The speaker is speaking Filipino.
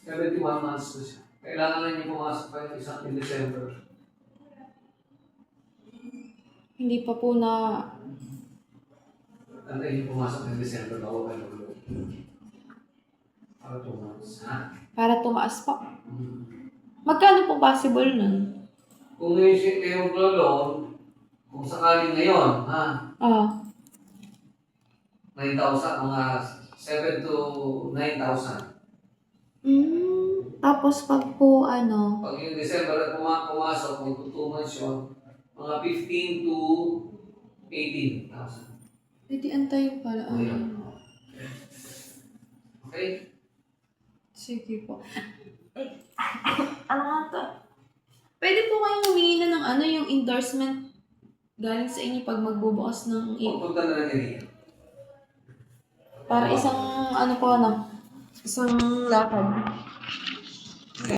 71 months na siya. Kailangan na niya pumasok pa yung isang in December. Hindi pa po na... Antayin niyo pumasok ng December bago kayo mag-load. Para 2 months. Ha? Para tumaas pa. Magkano po possible nun? Kung ngayon siya kayo mag-loan, kung sakaling ngayon, ha? 9,000, mga 7 to 9,000. Tapos pag po Pag yung December at pumasok, kung 2 months yun, mga 15 to 18,000. pwede antayin pala. Okay? Sige po. Ano nga to? Pwede po kayong humingi na ng yung endorsement galing sa inyo pag magbubukas ng Pagpunta na lang nila. para isang isang lakad.